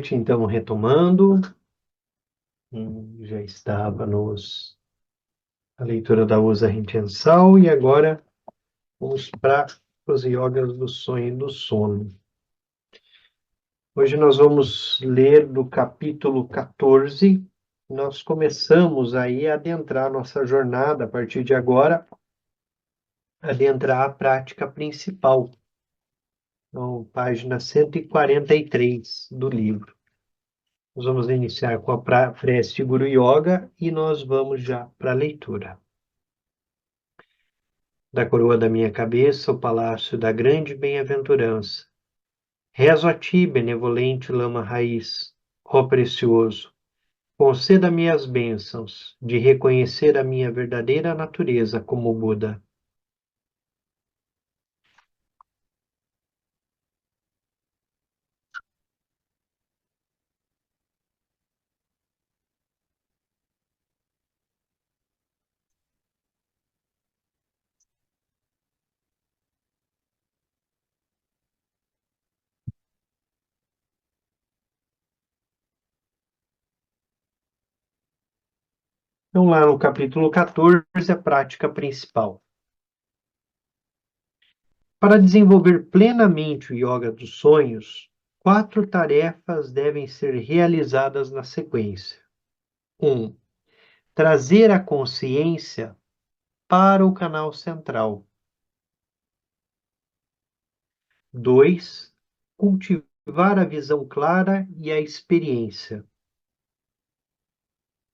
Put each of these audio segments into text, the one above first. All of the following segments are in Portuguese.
Então, retomando, já estava a leitura da Usa Intensal e agora vamos para os yogas do sonho e do sono. Hoje nós vamos ler do capítulo 14. Nós começamos aí a adentrar nossa jornada, a partir de agora, adentrar a prática principal. Então, página 143 do livro. Nós vamos iniciar com a prece Guru Yoga e nós vamos já para a leitura. Da coroa da minha cabeça, o palácio da grande bem-aventurança. Rezo a ti, benevolente lama raiz, ó precioso, conceda-me as bênçãos de reconhecer a minha verdadeira natureza como Buda. Então, lá no capítulo 14, a prática principal. Para desenvolver plenamente o yoga dos sonhos, 4 tarefas devem ser realizadas na sequência. 1. Trazer a consciência para o canal central. 2. Cultivar a visão clara e a experiência.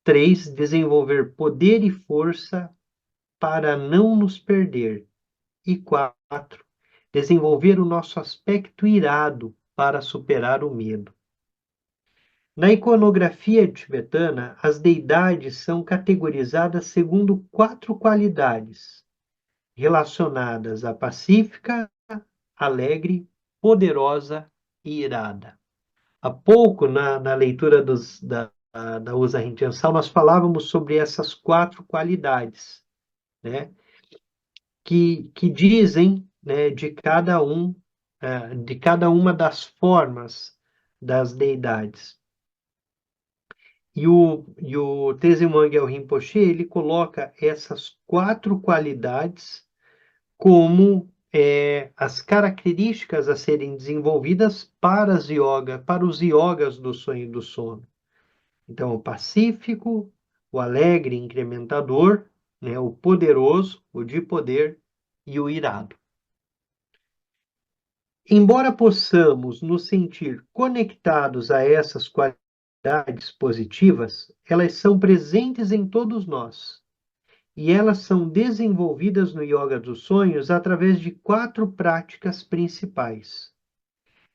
3. Desenvolver poder e força para não nos perder. E 4. Desenvolver o nosso aspecto irado para superar o medo. Na iconografia tibetana, as deidades são categorizadas segundo 4 qualidades, relacionadas à pacífica, alegre, poderosa e irada. Há pouco, na leitura da Usa Intensal, nós falávamos sobre essas 4 qualidades, né, que dizem, né, de cada uma das formas das deidades. E o Tenzin Wangyal Rinpoche, ele coloca essas 4 qualidades como as características a serem desenvolvidas para os yogas do sonho e do sono. Então, o pacífico, o alegre, incrementador, né, o poderoso, o de poder e o irado. Embora possamos nos sentir conectados a essas qualidades positivas, elas são presentes em todos nós. E elas são desenvolvidas no Yoga dos Sonhos através de 4 práticas principais.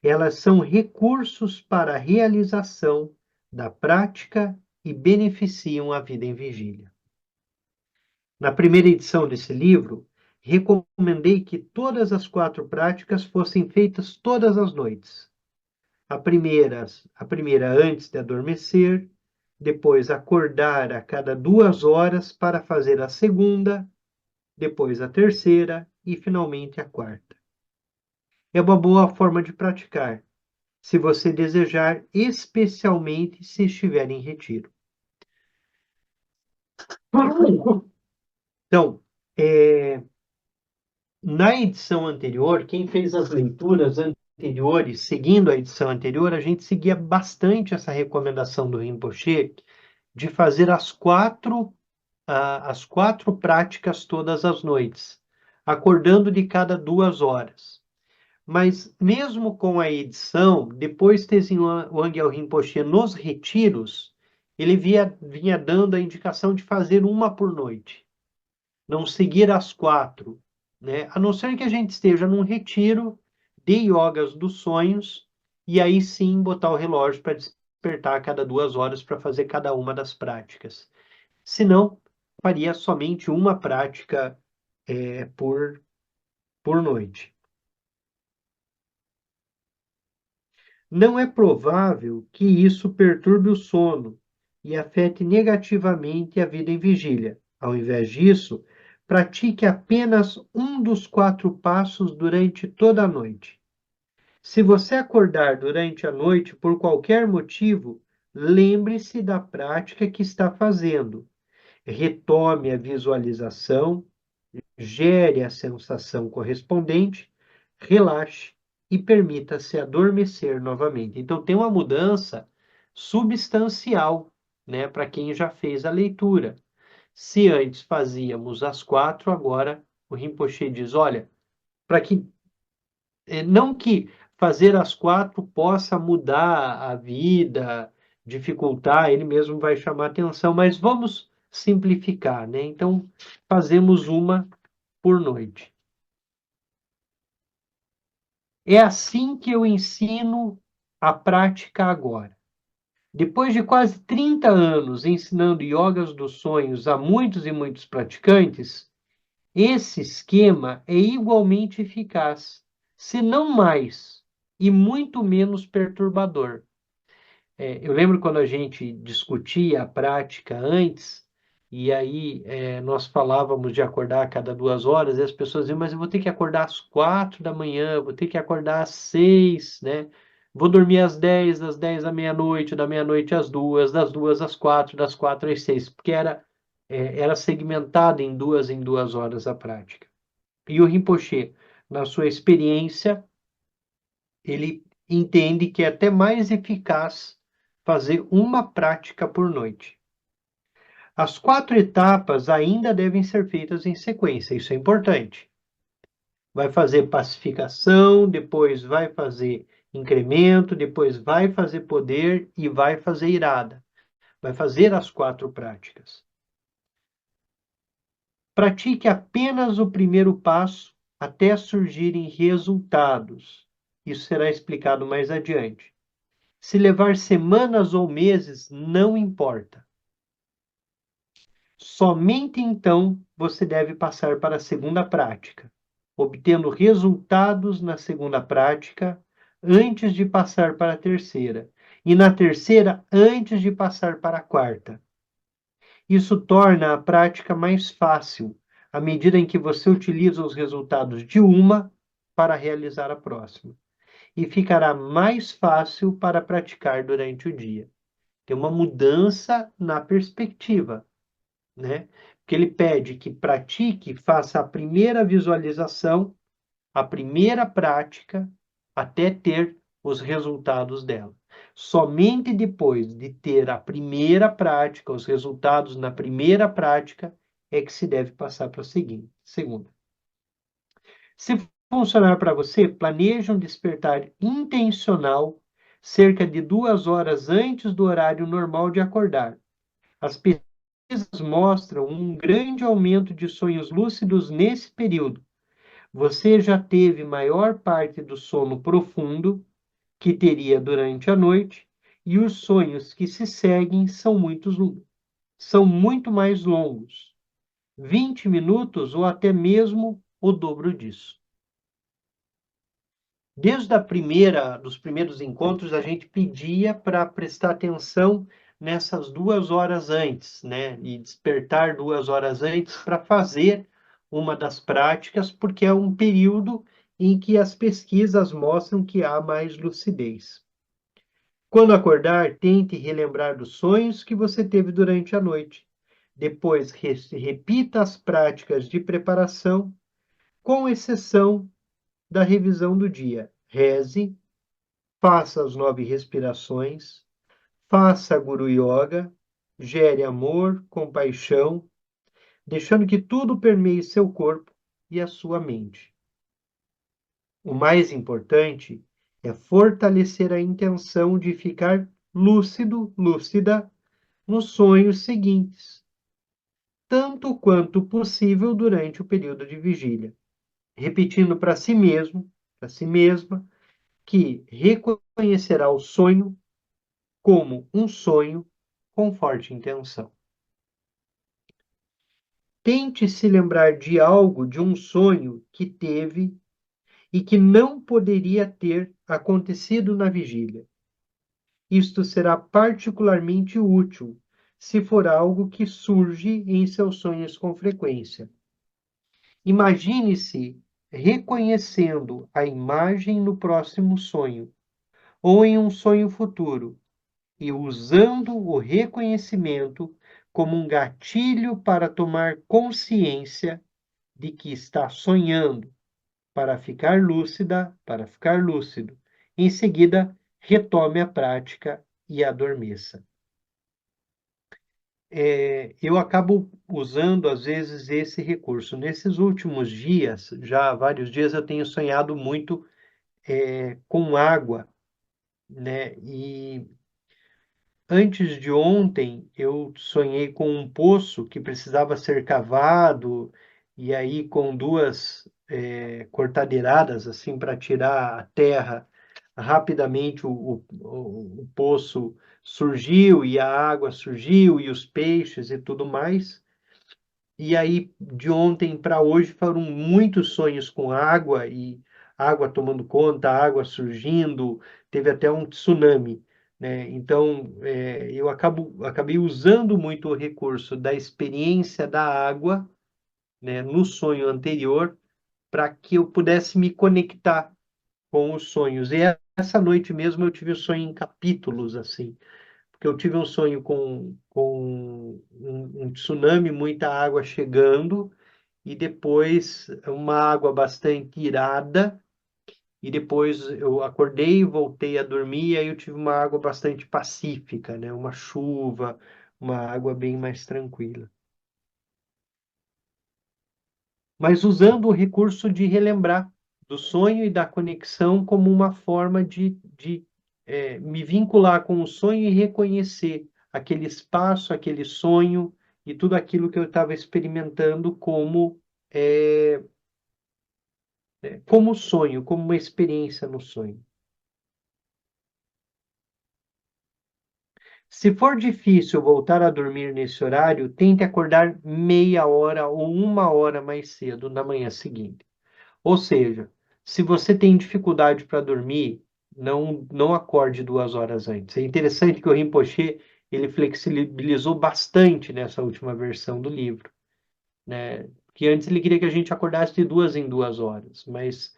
Elas são recursos para a realização da prática e beneficiam a vida em vigília. Na primeira edição desse livro, recomendei que todas as 4 práticas fossem feitas todas as noites. A primeira antes de adormecer, depois acordar a cada 2 horas para fazer a segunda, depois a terceira e finalmente a quarta. É uma boa forma de praticar, se você desejar, especialmente se estiver em retiro. Então, na edição anterior, quem fez as leituras anteriores, seguindo a edição anterior, a gente seguia bastante essa recomendação do Rinpoche de fazer as quatro práticas todas as noites, acordando de cada 2 horas. Mas mesmo com a edição, depois Tenzin Wangyal Rinpoche nos retiros, ele vinha dando a indicação de fazer uma por noite, não seguir as 4, né? A não ser que a gente esteja num retiro de yogas dos sonhos, e aí sim botar o relógio para despertar a cada 2 horas para fazer cada uma das práticas. Se não, faria somente uma prática por noite. Não é provável que isso perturbe o sono e afete negativamente a vida em vigília. Ao invés disso, pratique apenas um dos 4 passos durante toda a noite. Se você acordar durante a noite por qualquer motivo, lembre-se da prática que está fazendo. Retome a visualização, gere a sensação correspondente, relaxe e permita-se adormecer novamente. Então, tem uma mudança substancial, né, para quem já fez a leitura. Se antes fazíamos às 4, agora o Rinpoche diz: olha, para que não que fazer às 4 possa mudar a vida, dificultar, ele mesmo vai chamar atenção, mas vamos simplificar, né? Então, fazemos uma por noite. É assim que eu ensino a prática agora. Depois de quase 30 anos ensinando yogas dos sonhos a muitos e muitos praticantes, esse esquema é igualmente eficaz, se não mais, e muito menos perturbador. Eu lembro quando a gente discutia a prática antes, e aí nós falávamos de acordar a cada 2 horas, e as pessoas diziam, mas eu vou ter que acordar às 4 da manhã, vou ter que acordar às 6, né? Vou dormir às 10, das 10 à meia-noite, da meia-noite às 2, das 2 às 4, das 4 às 6, porque era segmentado em 2 horas a prática. E o Rinpoche, na sua experiência, ele entende que é até mais eficaz fazer uma prática por noite. As 4 etapas ainda devem ser feitas em sequência, isso é importante. Vai fazer pacificação, depois vai fazer incremento, depois vai fazer poder e vai fazer irada. Vai fazer as 4 práticas. Pratique apenas o primeiro passo até surgirem resultados. Isso será explicado mais adiante. Se levar semanas ou meses, não importa. Somente então você deve passar para a segunda prática, obtendo resultados na segunda prática antes de passar para a terceira, e na terceira antes de passar para a quarta. Isso torna a prática mais fácil, à medida em que você utiliza os resultados de uma para realizar a próxima, e ficará mais fácil para praticar durante o dia. Tem uma mudança na perspectiva, né? Porque ele pede que pratique, faça a primeira visualização, a primeira prática, até ter os resultados dela. Somente depois de ter a primeira prática, os resultados na primeira prática, é que se deve passar para a seguinte, segunda. Se funcionar para você, planeje um despertar intencional cerca de 2 horas antes do horário normal de acordar. As pesquisas mostram um grande aumento de sonhos lúcidos nesse período. Você já teve maior parte do sono profundo que teria durante a noite, e os sonhos que se seguem são muito mais longos, 20 minutos ou até mesmo o dobro disso. Desde dos primeiros encontros, a gente pedia para prestar atenção nessas 2 horas antes, né? E despertar 2 horas antes para fazer uma das práticas, porque é um período em que as pesquisas mostram que há mais lucidez. Quando acordar, tente relembrar dos sonhos que você teve durante a noite. Depois, repita as práticas de preparação, com exceção da revisão do dia. Reze, faça as 9 respirações, faça Guru Yoga, gere amor, compaixão, deixando que tudo permeie seu corpo e a sua mente. O mais importante é fortalecer a intenção de ficar lúcido, lúcida, nos sonhos seguintes, tanto quanto possível durante o período de vigília, repetindo para si mesmo, para si mesma, que reconhecerá o sonho como um sonho com forte intenção. Tente se lembrar de algo, de um sonho que teve e que não poderia ter acontecido na vigília. Isto será particularmente útil se for algo que surge em seus sonhos com frequência. Imagine-se reconhecendo a imagem no próximo sonho ou em um sonho futuro e usando o reconhecimento como um gatilho para tomar consciência de que está sonhando, para ficar lúcida, para ficar lúcido. Em seguida, retome a prática e adormeça. Eu acabo usando, às vezes, esse recurso. Nesses últimos dias, já há vários dias, eu tenho sonhado muito com água, né? E antes de ontem, eu sonhei com um poço que precisava ser cavado, e aí com duas cortadeiradas, assim, para tirar a terra, rapidamente o poço surgiu, e a água surgiu, e os peixes e tudo mais. E aí, de ontem para hoje, foram muitos sonhos com água, e água tomando conta, água surgindo, teve até um tsunami, né? Então, eu acabei usando muito o recurso da experiência da água, né, no sonho anterior, para que eu pudesse me conectar com os sonhos. E essa noite mesmo eu tive o sonho em capítulos, assim, porque eu tive um sonho com um tsunami, muita água chegando, e depois uma água bastante irada, e depois eu acordei e voltei a dormir, e aí eu tive uma água bastante pacífica, né? Uma chuva, uma água bem mais tranquila. Mas usando o recurso de relembrar do sonho e da conexão como uma forma de me vincular com o sonho e reconhecer aquele espaço, aquele sonho e tudo aquilo que eu estava experimentando é, como sonho, como uma experiência no sonho. Se for difícil voltar a dormir nesse horário, tente acordar meia hora ou uma hora mais cedo na manhã seguinte. Ou seja, se você tem dificuldade para dormir, não acorde 2 horas antes. É interessante que o Rinpoche ele flexibilizou bastante nessa última versão do livro, né? Que antes ele queria que a gente acordasse de 2 em 2 horas, mas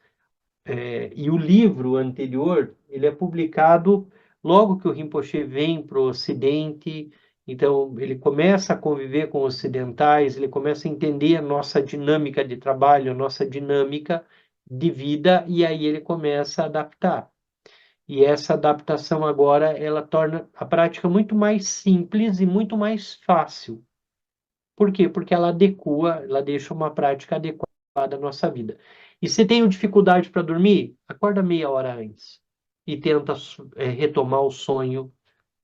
e o livro anterior, ele é publicado logo que o Rinpoche vem para o Ocidente, então ele começa a conviver com ocidentais, ele começa a entender a nossa dinâmica de trabalho, a nossa dinâmica de vida, e aí ele começa a adaptar. E essa adaptação agora, ela torna a prática muito mais simples e muito mais fácil. Por quê? Porque ela adequa, ela deixa uma prática adequada à nossa vida. E se tem dificuldade para dormir, acorda meia hora antes e tenta retomar o sonho,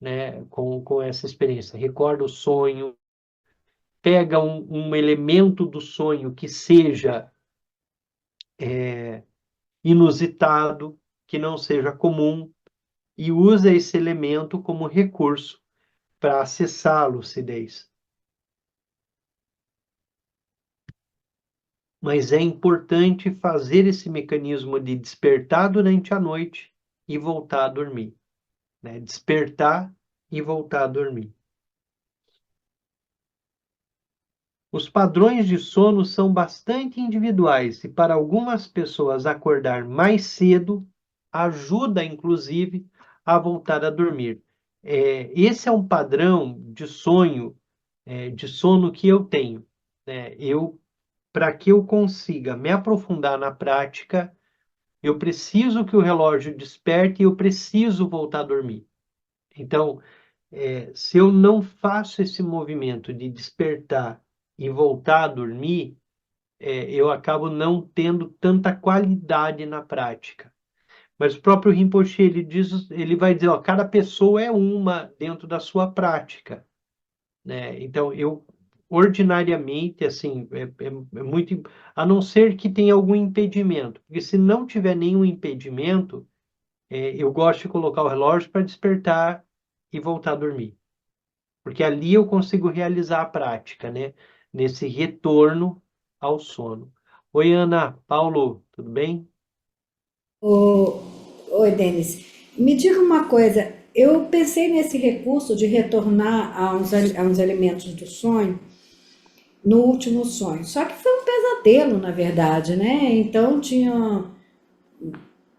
né, com essa experiência. Recorda o sonho, pega um elemento do sonho que seja inusitado, que não seja comum, e usa esse elemento como recurso para acessar a lucidez. Mas é importante fazer esse mecanismo de despertar durante a noite e voltar a dormir, né? Despertar e voltar a dormir. Os padrões de sono são bastante individuais e para algumas pessoas acordar mais cedo ajuda, inclusive, a voltar a dormir. Esse é um padrão de sono que eu tenho, né? Para que eu consiga me aprofundar na prática, eu preciso que o relógio desperte e eu preciso voltar a dormir. Então, se eu não faço esse movimento de despertar e voltar a dormir, eu acabo não tendo tanta qualidade na prática. Mas o próprio Rinpoche, ele vai dizer, ó, cada pessoa é uma dentro da sua prática, né? Então, eu ordinariamente, assim, é muito, a não ser que tenha algum impedimento, porque se não tiver nenhum impedimento, eu gosto de colocar o relógio para despertar e voltar a dormir, porque ali eu consigo realizar a prática, né? Nesse retorno ao sono. Oi, Ana, Paulo, tudo bem? Ô, oi, Denis. Me diga uma coisa. Eu pensei nesse recurso de retornar a uns elementos do sonho no último sonho. Só que foi um pesadelo. tê-lo, na verdade, né? Então tinha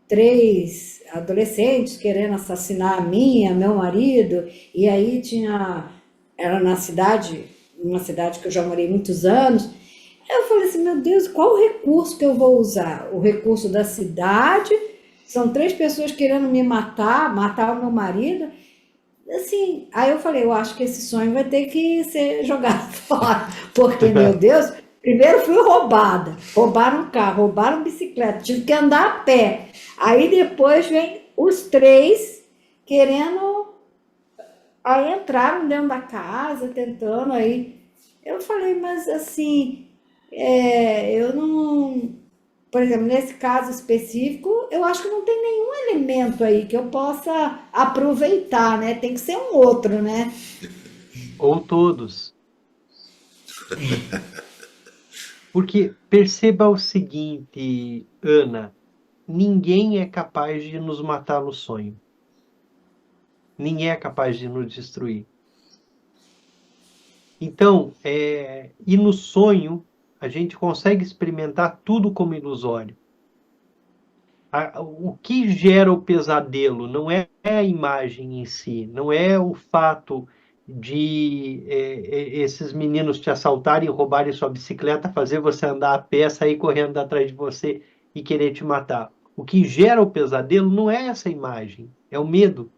3 adolescentes querendo assassinar a mim, a meu marido, e aí tinha, era na cidade, uma cidade que eu já morei muitos anos. Aí eu falei assim, meu Deus, qual o recurso que eu vou usar? O recurso da cidade, são 3 pessoas querendo me matar, matar o meu marido. Assim, aí eu falei, eu acho que esse sonho vai ter que ser jogado fora, porque, meu Deus, primeiro fui roubada, roubaram um carro, roubaram bicicleta, tive que andar a pé. Aí depois vem os 3 querendo, aí entraram dentro da casa, tentando aí. Eu falei, mas assim, eu não, por exemplo, nesse caso específico, eu acho que não tem nenhum elemento aí que eu possa aproveitar, né? Tem que ser um outro, né? Ou todos. Porque perceba o seguinte, Ana, ninguém é capaz de nos matar no sonho. Ninguém é capaz de nos destruir. Então, e no sonho, a gente consegue experimentar tudo como ilusório. O que gera o pesadelo não é a imagem em si, não é o fato de esses meninos te assaltarem, roubarem sua bicicleta, fazer você andar a pé, sair correndo atrás de você e querer te matar. O que gera o pesadelo não é essa imagem, é o medo.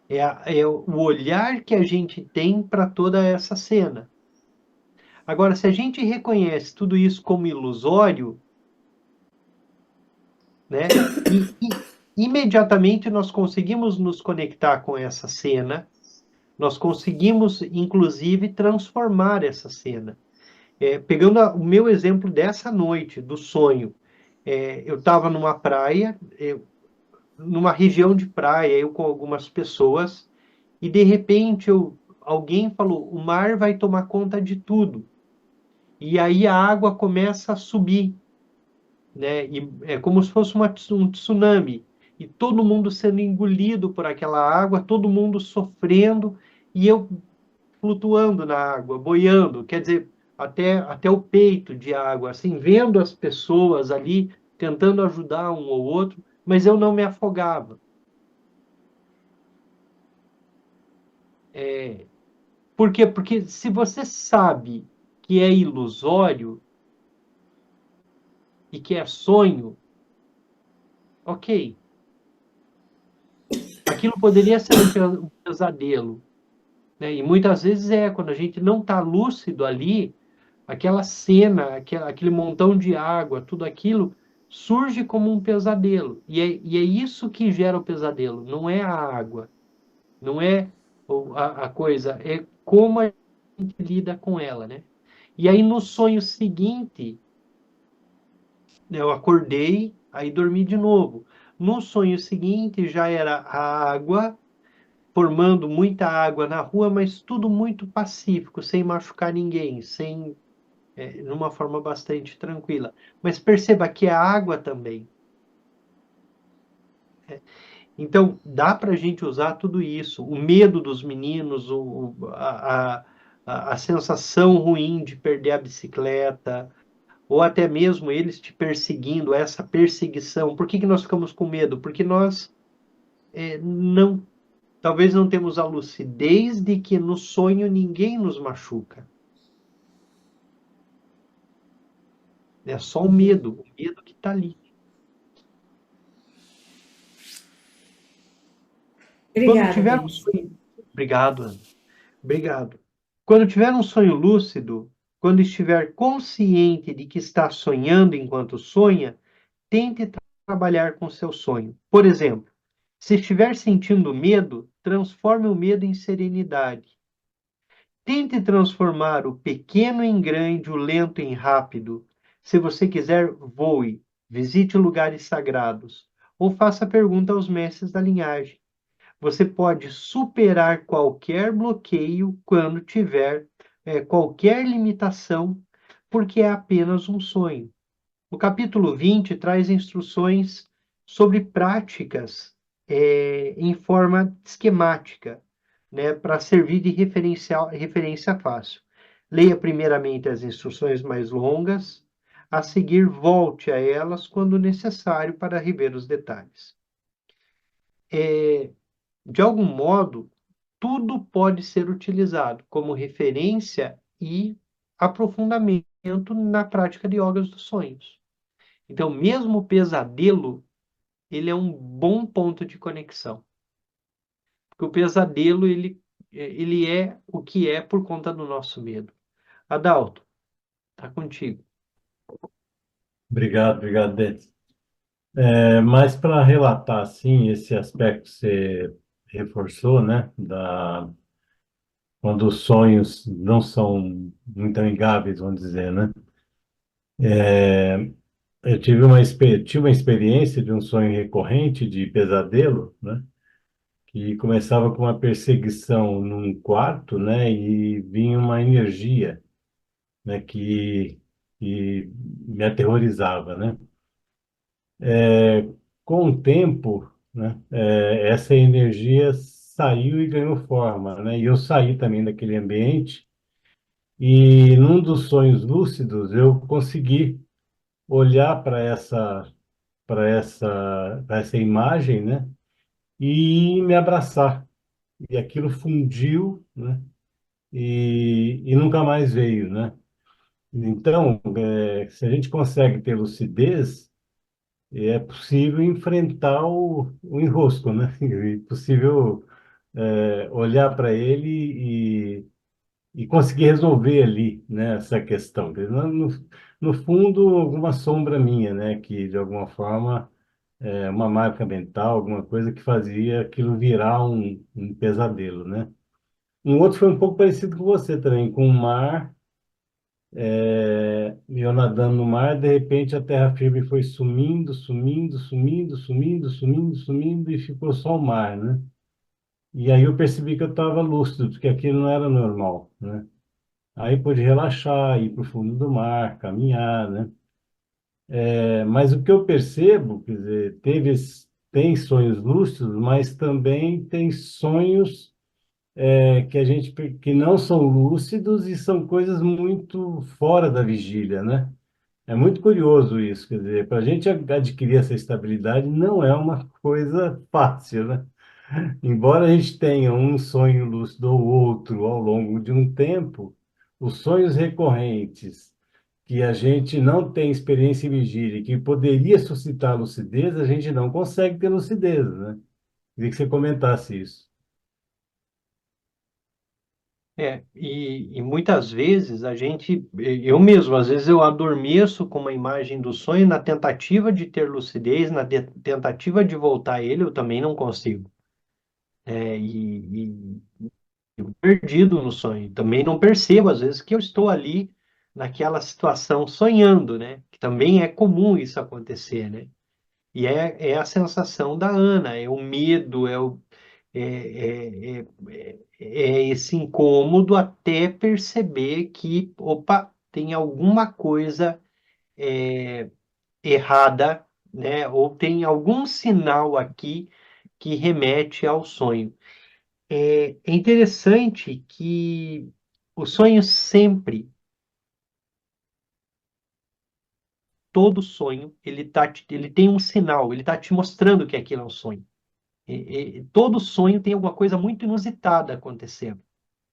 É o olhar que a gente tem para toda essa cena. Agora, se a gente reconhece tudo isso como ilusório, né? E imediatamente nós conseguimos nos conectar com essa cena, nós conseguimos, inclusive, transformar essa cena. Pegando o meu exemplo dessa noite, do sonho, eu estava numa praia, numa região de praia, eu com algumas pessoas, e de repente alguém falou: o mar vai tomar conta de tudo. E aí a água começa a subir, né? E é como se fosse um tsunami, e todo mundo sendo engolido por aquela água, todo mundo sofrendo, e eu flutuando na água, boiando, quer dizer, até o peito de água, assim, vendo as pessoas ali, tentando ajudar um ou outro, mas eu não me afogava. Por quê? Porque se você sabe que é ilusório e que é sonho, ok. Aquilo poderia ser um pesadelo, né? E muitas vezes quando a gente não está lúcido ali, aquela cena, aquele montão de água, tudo aquilo surge como um pesadelo. E é isso que gera o pesadelo, não é a água, não é a coisa, é como a gente lida com ela, né? E aí no sonho seguinte, eu acordei, aí dormi de novo. No sonho seguinte já era a água formando muita água na rua, mas tudo muito pacífico, sem machucar ninguém, sem, numa forma bastante tranquila. Mas perceba que é água também. Então, dá para a gente usar tudo isso. O medo dos meninos, a sensação ruim de perder a bicicleta, ou até mesmo eles te perseguindo, essa perseguição. Por que que nós ficamos com medo? Porque nós não, talvez não temos a lucidez de que no sonho ninguém nos machuca. É só o medo que está ali. Quando Obrigada, tiver um Denis. sonho. Obrigado, Ana. Obrigado. Quando tiver um sonho lúcido, quando estiver consciente de que está sonhando enquanto sonha, tente trabalhar com seu sonho. Por exemplo, se estiver sentindo medo, transforme o medo em serenidade. Tente transformar o pequeno em grande, o lento em rápido. Se você quiser, voe, visite lugares sagrados, ou faça pergunta aos mestres da linhagem. Você pode superar qualquer bloqueio quando tiver qualquer limitação, porque é apenas um sonho. O capítulo 20 traz instruções sobre práticas em forma esquemática, né, para servir de referência fácil. Leia primeiramente as instruções mais longas, a seguir volte a elas quando necessário para rever os detalhes. De algum modo, tudo pode ser utilizado como referência e aprofundamento na prática de yogas dos sonhos. Então, mesmo o pesadelo, ele é um bom ponto de conexão. Porque o pesadelo, ele é o que é por conta do nosso medo. Adalto, tá contigo. Obrigado, obrigado, Denis. Mas para relatar, assim, esse aspecto que você reforçou, né, quando os sonhos não são muito amigáveis, vamos dizer, né? Eu tive uma experiência de um sonho recorrente de pesadelo, né? Que começava com uma perseguição num quarto, né? E vinha uma energia, né? Que me aterrorizava, né? Com o tempo, né? Essa energia saiu e ganhou forma, né? E eu saí também daquele ambiente e num dos sonhos lúcidos eu consegui olhar para essa imagem, né? E me abraçar. E aquilo fundiu, né? E nunca mais veio, né? Então, se a gente consegue ter lucidez, é possível enfrentar o enrosco, né? É possível olhar para ele e conseguir resolver ali, né, essa questão. No fundo, alguma sombra minha, né? Que de alguma forma uma marca mental, alguma coisa que fazia aquilo virar um pesadelo, né? Um outro foi um pouco parecido com você também, com o mar, eu nadando no mar, de repente a terra firme foi sumindo, sumindo, sumindo, sumindo, sumindo, sumindo e ficou só o mar, né? E aí eu percebi que eu estava lúcido, porque aquilo não era normal, né? Aí pude relaxar, ir para o fundo do mar, caminhar, né? Mas o que eu percebo, quer dizer, tem sonhos lúcidos, mas também tem sonhos que não são lúcidos e são coisas muito fora da vigília, né? É muito curioso isso, quer dizer, para a gente adquirir essa estabilidade não é uma coisa fácil, né? Embora a gente tenha um sonho lúcido ou outro ao longo de um tempo, os sonhos recorrentes que a gente não tem experiência em vigília e que poderia suscitar lucidez, a gente não consegue ter lucidez, né? Queria que você comentasse isso. E muitas vezes eu mesmo, às vezes eu adormeço com uma imagem do sonho na tentativa de ter lucidez, tentativa de voltar a ele, eu também não consigo. E fico perdido no sonho. Também não percebo, às vezes, que eu estou ali naquela situação sonhando, né? Que também é comum isso acontecer, né? E é a sensação da Ana, é o medo, é esse incômodo até perceber que, opa, tem alguma coisa errada, né? Ou tem algum sinal aqui que remete ao sonho. É interessante que o sonho sempre, todo sonho, ele tem um sinal, ele está te mostrando que aquilo é um sonho. Todo sonho tem alguma coisa muito inusitada acontecendo.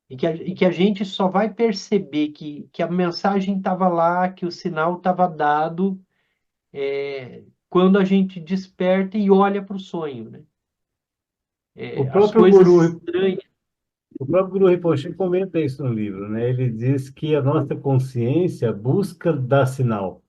E que a gente só vai perceber que a mensagem estava lá, que o sinal estava dado, quando a gente desperta e olha para o sonho, né? O As próprio coisas Guru, estranhas. o próprio Guru Rinpoche comenta isso no livro, né? Ele diz que a nossa consciência busca dar sinal.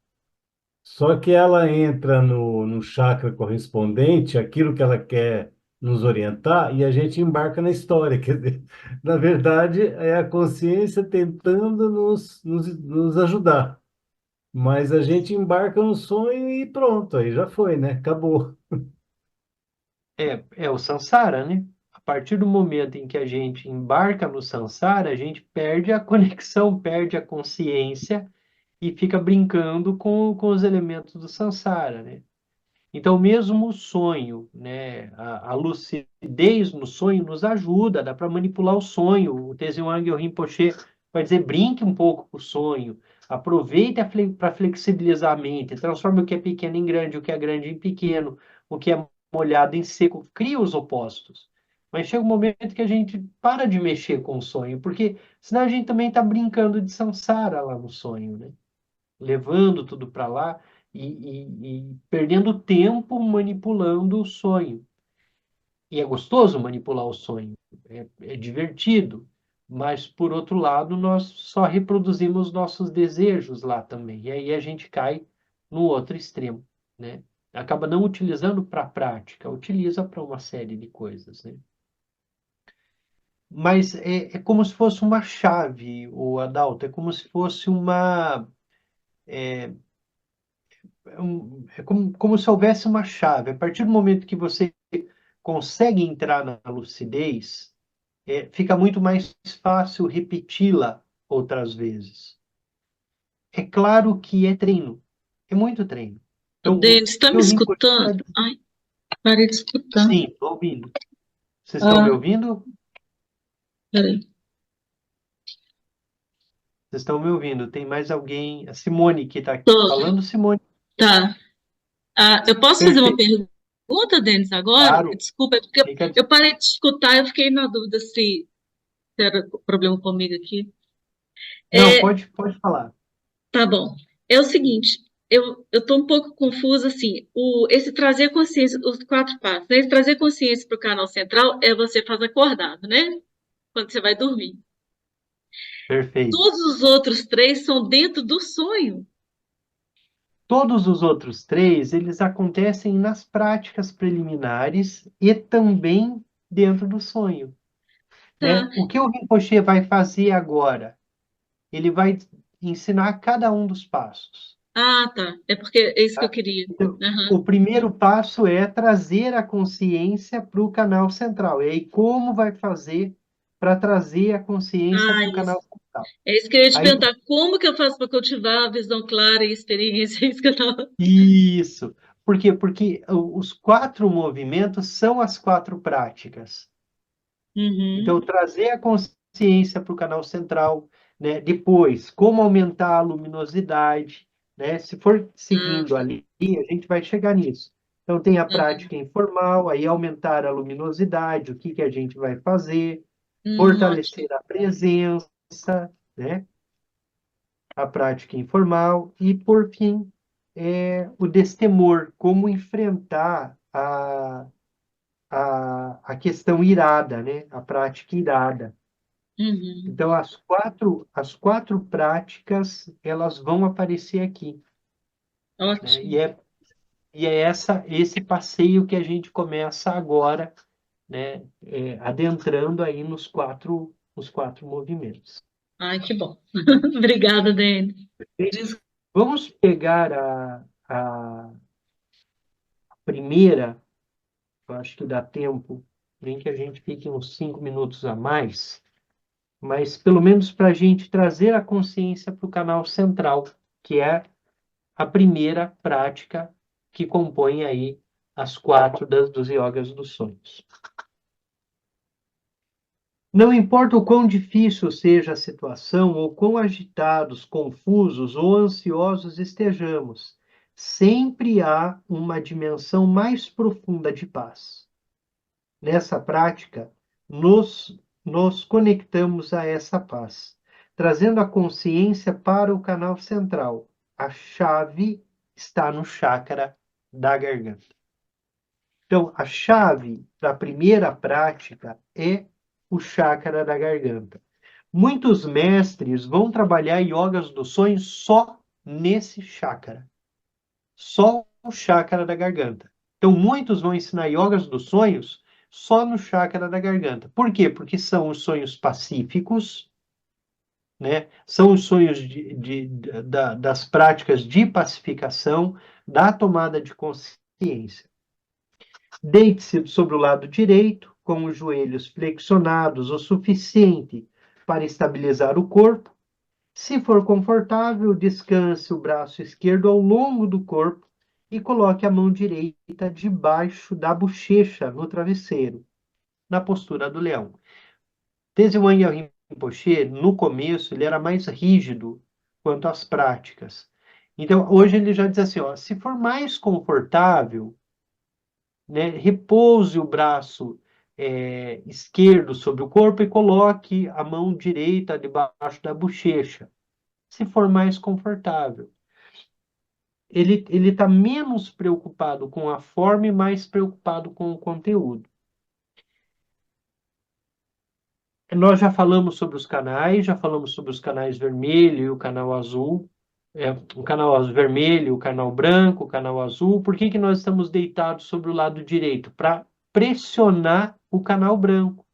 Só que ela entra no chakra correspondente, aquilo que ela quer nos orientar, e a gente embarca na história. Quer dizer, na verdade, é a consciência tentando nos ajudar. Mas a gente embarca no sonho e pronto, aí já foi, né? Acabou. É o samsara, né? A partir do momento em que a gente embarca no samsara, a gente perde a conexão, perde a consciência e fica brincando com os elementos do samsara, né? Então, mesmo o sonho, né, a lucidez no sonho nos ajuda, dá para manipular o sonho. O Tenzin Wangyal Rinpoche vai dizer, brinque um pouco com o sonho, aproveite para flexibilizar a mente, transforme o que é pequeno em grande, o que é grande em pequeno, o que é molhado em seco, cria os opostos. Mas chega um momento que a gente para de mexer com o sonho, porque senão a gente também está brincando de samsara lá no sonho, né? Levando tudo para lá e perdendo tempo manipulando o sonho. E é gostoso manipular o sonho, é divertido, mas, por outro lado, nós só reproduzimos nossos desejos lá também. E aí a gente cai no outro extremo, né? Acaba não utilizando para a prática, utiliza para uma série de coisas, né? Mas é como se fosse uma chave, o Adalto, é como se fosse como se houvesse uma chave. A partir do momento que você consegue entrar na lucidez, fica muito mais fácil repeti-la outras vezes. É claro que é treino, é muito treino. Então, o Denis, está que me o Rinpoche escutando? está... Ai, parei de escutar. Sim, estou ouvindo. Vocês estão me Ah, ouvindo? peraí. Vocês estão me ouvindo? Tem mais alguém? A Simone que está Tô, falando, Simone. tá. Ah, eu posso fazer uma Perfeito. pergunta, Denis, agora? Claro. Desculpa, é porque Fica... eu parei de escutar e eu fiquei na dúvida se era problema comigo aqui. Não, É, pode falar. tá bom. É o seguinte, eu tô um pouco confusa, assim, esse trazer consciência, os 4 passos, né? Esse trazer consciência para o canal central é você faz acordado, né? Quando você vai dormir. Perfeito. Todos os outros 3 são dentro do sonho. Todos os outros três, eles acontecem nas práticas preliminares e também dentro do sonho, Tá. né? O que o Rinpoche vai fazer agora? Ele vai ensinar cada um dos passos, Ah, tá. É porque é isso que eu tá? queria. Então, Aham. o primeiro passo é trazer a consciência para o canal central. E aí, como vai fazer para trazer a consciência Ah, para o isso. canal central? É isso que eu ia te Aí, perguntar. Como que eu faço para cultivar a visão clara e experiência? É isso que eu tava... isso. Por quê? Porque os 4 movimentos são as 4 práticas. Então, Uhum. trazer a consciência para o canal central, né? Depois, como aumentar a luminosidade, né? Se for Ah, seguindo tá. ali, a gente vai chegar nisso. Então, tem a Aham. prática informal, aí aumentar a luminosidade, o que que a gente vai fazer, Ótimo. fortalecer a presença, né? A prática informal e, por fim, o destemor, como enfrentar a questão irada, né? A prática irada. Uhum. Então, as quatro práticas, elas vão aparecer aqui, né? Ótimo. E é esse passeio que a gente começa agora, né? Adentrando aí nos quatro movimentos. Ai, que bom. Obrigada, Dani. Vamos pegar a primeira, eu acho que dá tempo, nem que a gente fique uns 5 minutos a mais, mas pelo menos para a gente trazer a consciência para o canal central, que é a primeira prática que compõe aí as 4 dos yogas dos sonhos. Não importa o quão difícil seja a situação, ou quão agitados, confusos ou ansiosos estejamos, sempre há uma dimensão mais profunda de paz. Nessa prática, nos conectamos a essa paz, trazendo a consciência para o canal central. A chave está no chakra da garganta. Então, a chave para a primeira prática é o chakra da garganta. Muitos mestres vão trabalhar yogas dos sonhos só nesse chakra, só o chakra da garganta. Então, muitos vão ensinar yogas dos sonhos só no chakra da garganta. Por quê? Porque são os sonhos pacíficos, né? São os sonhos das práticas de pacificação, da tomada de consciência. Deite-se sobre o lado direito, com os joelhos flexionados o suficiente para estabilizar o corpo. Se for confortável, descanse o braço esquerdo ao longo do corpo e coloque a mão direita debaixo da bochecha no travesseiro, na postura do leão. Tese Wangyal Rinpoche, no começo, ele era mais rígido quanto às práticas. Então, hoje ele já diz assim, ó, se for mais confortável, né, repouse o braço esquerdo sobre o corpo e coloque a mão direita debaixo da bochecha, se for mais confortável. Ele está menos preocupado com a forma e mais preocupado com o conteúdo. Nós já falamos sobre os canais, já falamos sobre os canais vermelho e o canal azul, o canal vermelho, o canal branco, o canal azul. Por que que nós estamos deitados sobre o lado direito? Para pressionar o canal branco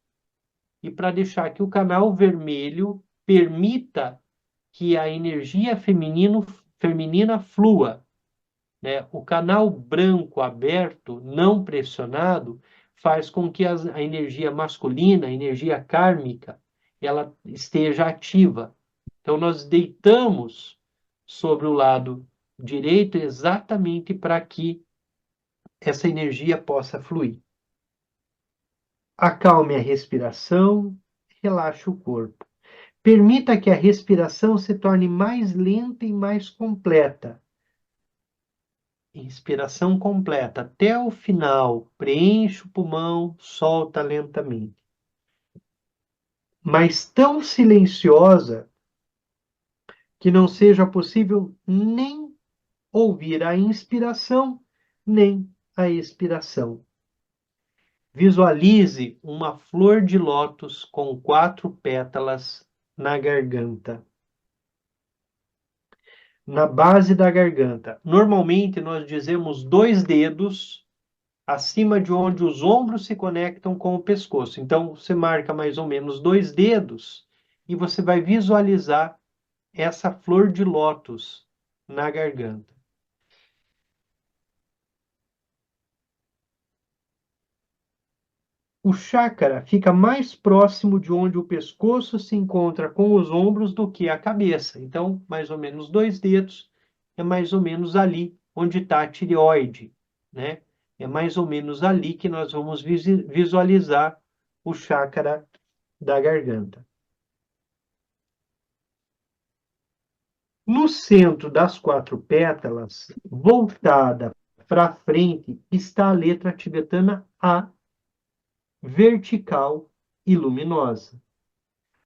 e para deixar que o canal vermelho permita que a energia feminina flua, né? O canal branco aberto, não pressionado, faz com que a energia masculina, a energia kármica, ela esteja ativa. Então, nós deitamos sobre o lado direito exatamente para que essa energia possa fluir. Acalme a respiração, relaxe o corpo. Permita que a respiração se torne mais lenta e mais completa. Inspiração completa até o final. Preenche o pulmão, solta lentamente. Mas tão silenciosa que não seja possível nem ouvir a inspiração, nem a expiração. Visualize uma flor de lótus com 4 pétalas na garganta. Na base da garganta. Normalmente nós dizemos 2 dedos acima de onde os ombros se conectam com o pescoço. Então, você marca mais ou menos 2 dedos e você vai visualizar essa flor de lótus na garganta. O chákra fica mais próximo de onde o pescoço se encontra com os ombros do que a cabeça. Então, mais ou menos 2 dedos é mais ou menos ali onde está a tireoide, né? É mais ou menos ali que nós vamos visualizar o chákra da garganta. No centro das 4 pétalas, voltada para frente, está a letra tibetana A, vertical e luminosa.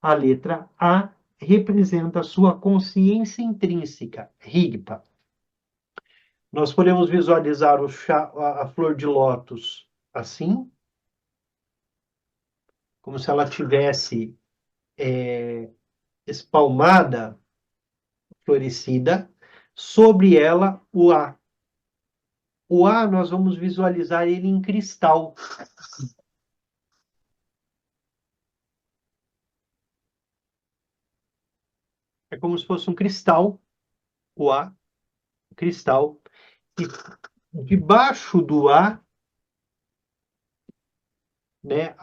A letra A representa a sua consciência intrínseca, Rigpa. Nós podemos visualizar a flor de lótus assim, como se ela tivesse espalmada, florescida, sobre ela o A. O A, nós vamos visualizar ele em cristal. É como se fosse um cristal, o A, cristal. E debaixo do A, né,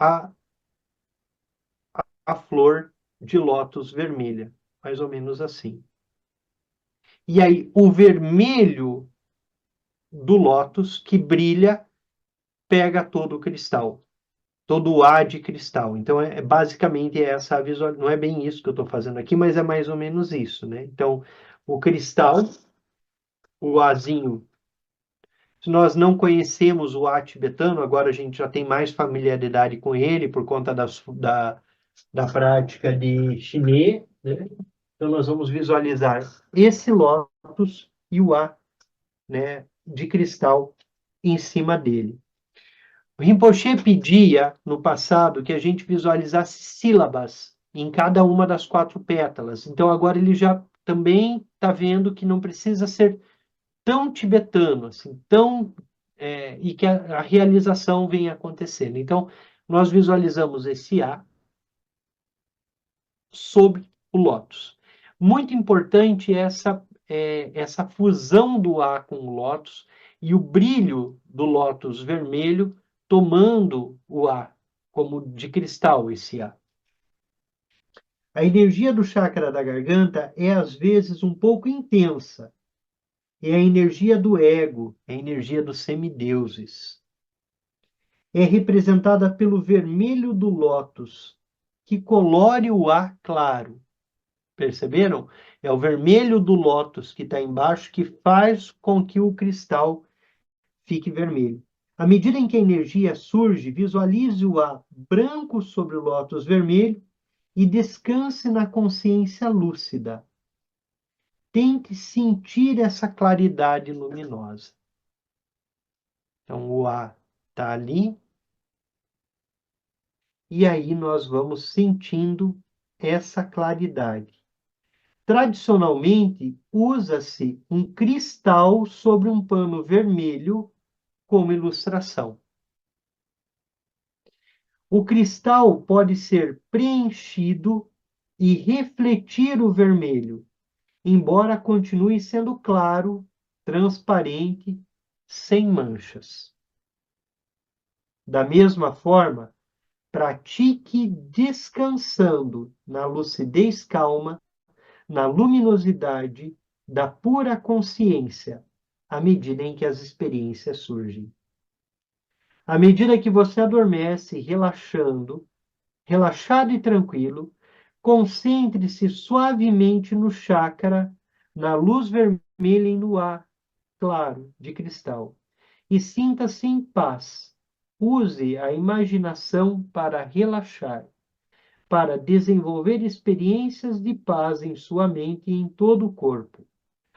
a flor de lótus vermelha, mais ou menos assim. E aí, o vermelho do lótus, que brilha, pega todo o cristal, todo o A de cristal. Então, basicamente essa a visual. Não é bem isso que eu estou fazendo aqui, mas é mais ou menos isso, né? Então, o cristal, o Azinho. Se nós não conhecemos o A tibetano, agora a gente já tem mais familiaridade com ele por conta da prática de chinês, né? Então, nós vamos visualizar esse lótus e o A, né, de cristal em cima dele. O Rinpoche pedia, no passado, que a gente visualizasse sílabas em cada uma das 4 pétalas. Então, agora ele já também está vendo que não precisa ser tão tibetano, assim, e que a realização venha acontecendo. Então, nós visualizamos esse A sobre o lótus. Muito importante essa fusão do A com o lótus e o brilho do lótus vermelho tomando o A como de cristal, esse A. A energia do chakra da garganta é, às vezes, um pouco intensa. É a energia do ego, é a energia dos semideuses. É representada pelo vermelho do lótus, que colore o A claro. Perceberam? É o vermelho do lótus que está embaixo que faz com que o cristal fique vermelho. À medida em que a energia surge, visualize o A branco sobre o lótus vermelho e descanse na consciência lúcida. Tente sentir essa claridade luminosa. Então, o A está ali. E aí nós vamos sentindo essa claridade. Tradicionalmente, usa-se um cristal sobre um pano vermelho como ilustração. O cristal pode ser preenchido e refletir o vermelho, embora continue sendo claro, transparente, sem manchas. Da mesma forma, pratique descansando na lucidez calma, na luminosidade da pura consciência, à medida em que as experiências surgem. À medida que você adormece, relaxado e tranquilo, concentre-se suavemente no chakra, na luz vermelha e no ar claro de cristal, e sinta-se em paz. Use a imaginação para relaxar, para desenvolver experiências de paz em sua mente e em todo o corpo.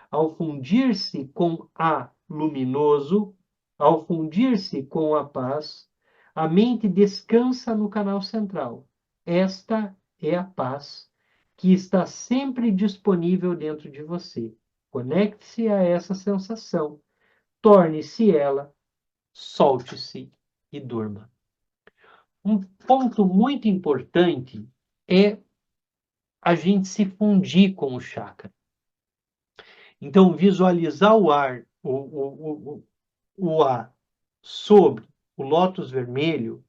Ao fundir-se com a luminoso, ao fundir-se com a paz, a mente descansa no canal central. Esta é a paz que está sempre disponível dentro de você. Conecte-se a essa sensação, torne-se ela, solte-se e durma. Um ponto muito importante é a gente se fundir com o chakra. Então, visualizar o ar, o ar sobre o lótus vermelho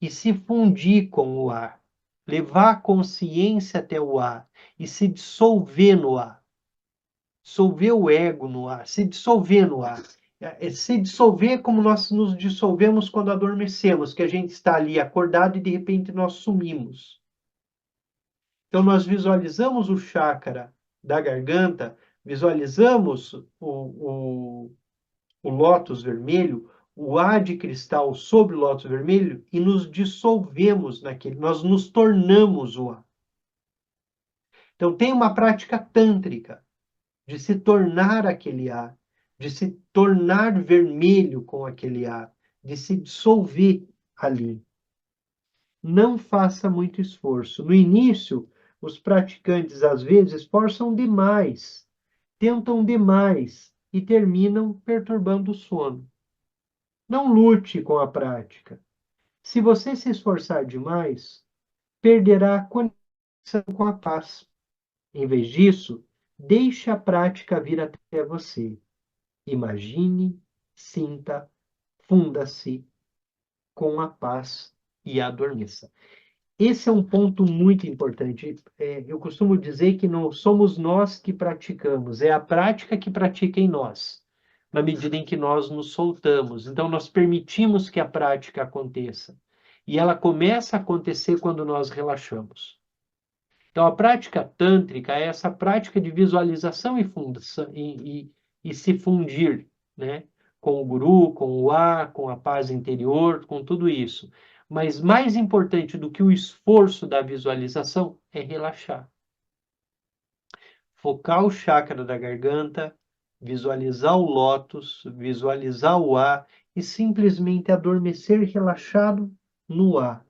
e se fundir com o ar. Levar a consciência até o ar e se dissolver no ar. Dissolver o ego no ar, se dissolver no ar. Se dissolver como nós nos dissolvemos quando adormecemos, que a gente está ali acordado e de repente nós sumimos. Então, nós visualizamos o chakra da garganta, visualizamos o lótus vermelho, o A de cristal sobre o lótus vermelho e nos dissolvemos naquele, nós nos tornamos o A. Então, tem uma prática tântrica de se tornar aquele A, de se tornar vermelho com aquele A, de se dissolver ali. Não faça muito esforço. No início, os praticantes às vezes esforçam demais, tentam demais e terminam perturbando o sono. Não lute com a prática. Se você se esforçar demais, perderá a conexão com a paz. Em vez disso, deixe a prática vir até você. Imagine, sinta, funda-se com a paz e adormeça. Esse é um ponto muito importante. Eu costumo dizer que não somos nós que praticamos, é a prática que pratica em nós, na medida em que nós nos soltamos. Então, nós permitimos que a prática aconteça. E ela começa a acontecer quando nós relaxamos. Então, a prática tântrica é essa prática de visualização e se fundir, né? Com o guru, com o ar, com a paz interior, com tudo isso. Mas mais importante do que o esforço da visualização é relaxar. Focar o chakra da garganta, visualizar o lótus, visualizar o ar e simplesmente adormecer relaxado no ar.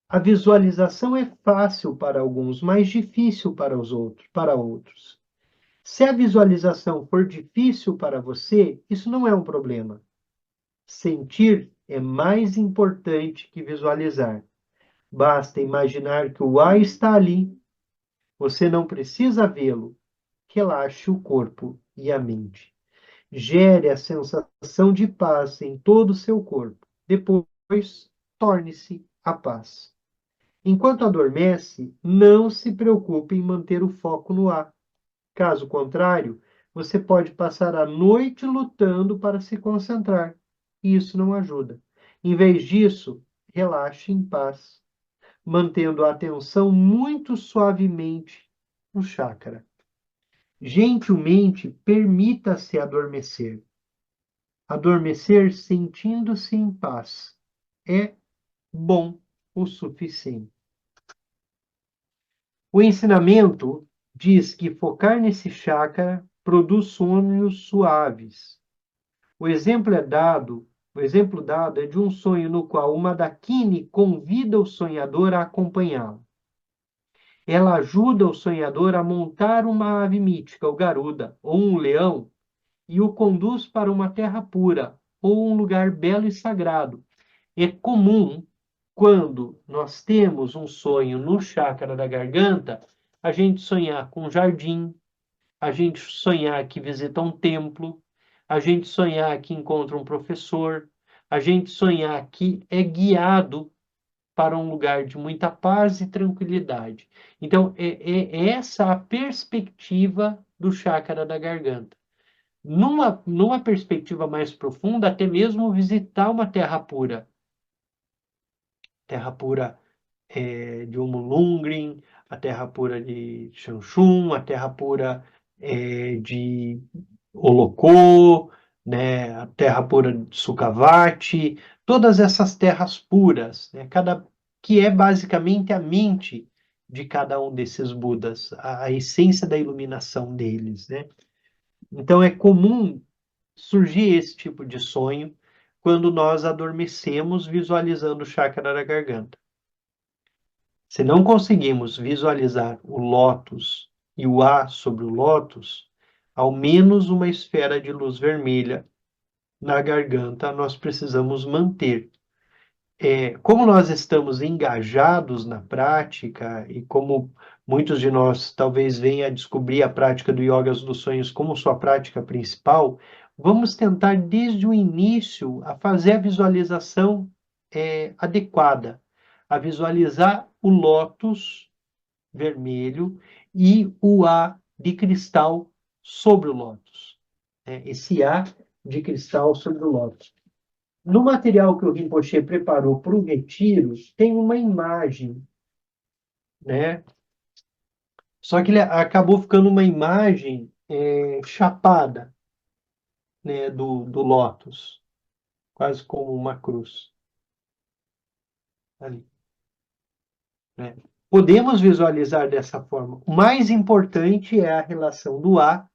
A visualização é fácil para alguns, mas difícil para outros. Se a visualização for difícil para você, isso não é um problema. Sentir é mais importante que visualizar. Basta imaginar que o ar está ali. Você não precisa vê-lo. Relaxe o corpo e a mente. Gere a sensação de paz em todo o seu corpo. Depois, torne-se a paz. Enquanto adormece, não se preocupe em manter o foco no ar. Caso contrário, você pode passar a noite lutando para se concentrar. E isso não ajuda. Em vez disso, relaxe em paz. mantendo a atenção muito suavemente no chácara. Gentilmente, permita-se adormecer. Adormecer sentindo-se em paz é bom o suficiente. O ensinamento diz que focar nesse chácara produz sonhos suaves. O exemplo dado é de um sonho no qual uma Dakini convida o sonhador a acompanhá-lo. Ela ajuda o sonhador a montar uma ave mítica, o garuda, ou um leão, e o conduz para uma terra pura, ou um lugar belo e sagrado. É comum, quando nós temos um sonho no chácara da garganta, a gente sonhar com um jardim, a gente sonhar que visita um templo, a gente sonhar que encontra um professor, a gente sonhar que é guiado para um lugar de muita paz e tranquilidade. Então, é essa a perspectiva do chácara da garganta. Numa perspectiva mais profunda, até mesmo visitar uma terra pura de Umulungrin, a terra pura de Xanxun, a terra pura de Olocô, né, a terra pura de Sukhavati, todas essas terras puras, né, que é basicamente a mente de cada um desses Budas, a essência da iluminação deles, né? Então é comum surgir esse tipo de sonho quando nós adormecemos visualizando o chakra da garganta. Se não conseguimos visualizar o lótus e o A sobre o lótus, ao menos uma esfera de luz vermelha na garganta nós precisamos manter. Como nós estamos engajados na prática e como muitos de nós talvez venham a descobrir a prática do Yogas dos Sonhos como sua prática principal, vamos tentar desde o início a fazer a visualização adequada, a visualizar o lótus vermelho e o A de cristal sobre o lótus. Esse A de cristal sobre o lótus. No material que o Rinpoche preparou para o retiro, tem uma imagem, né? Só que ele acabou ficando uma imagem chapada, né, do lótus, quase como uma cruz ali, né? Podemos visualizar dessa forma. O mais importante é a relação do A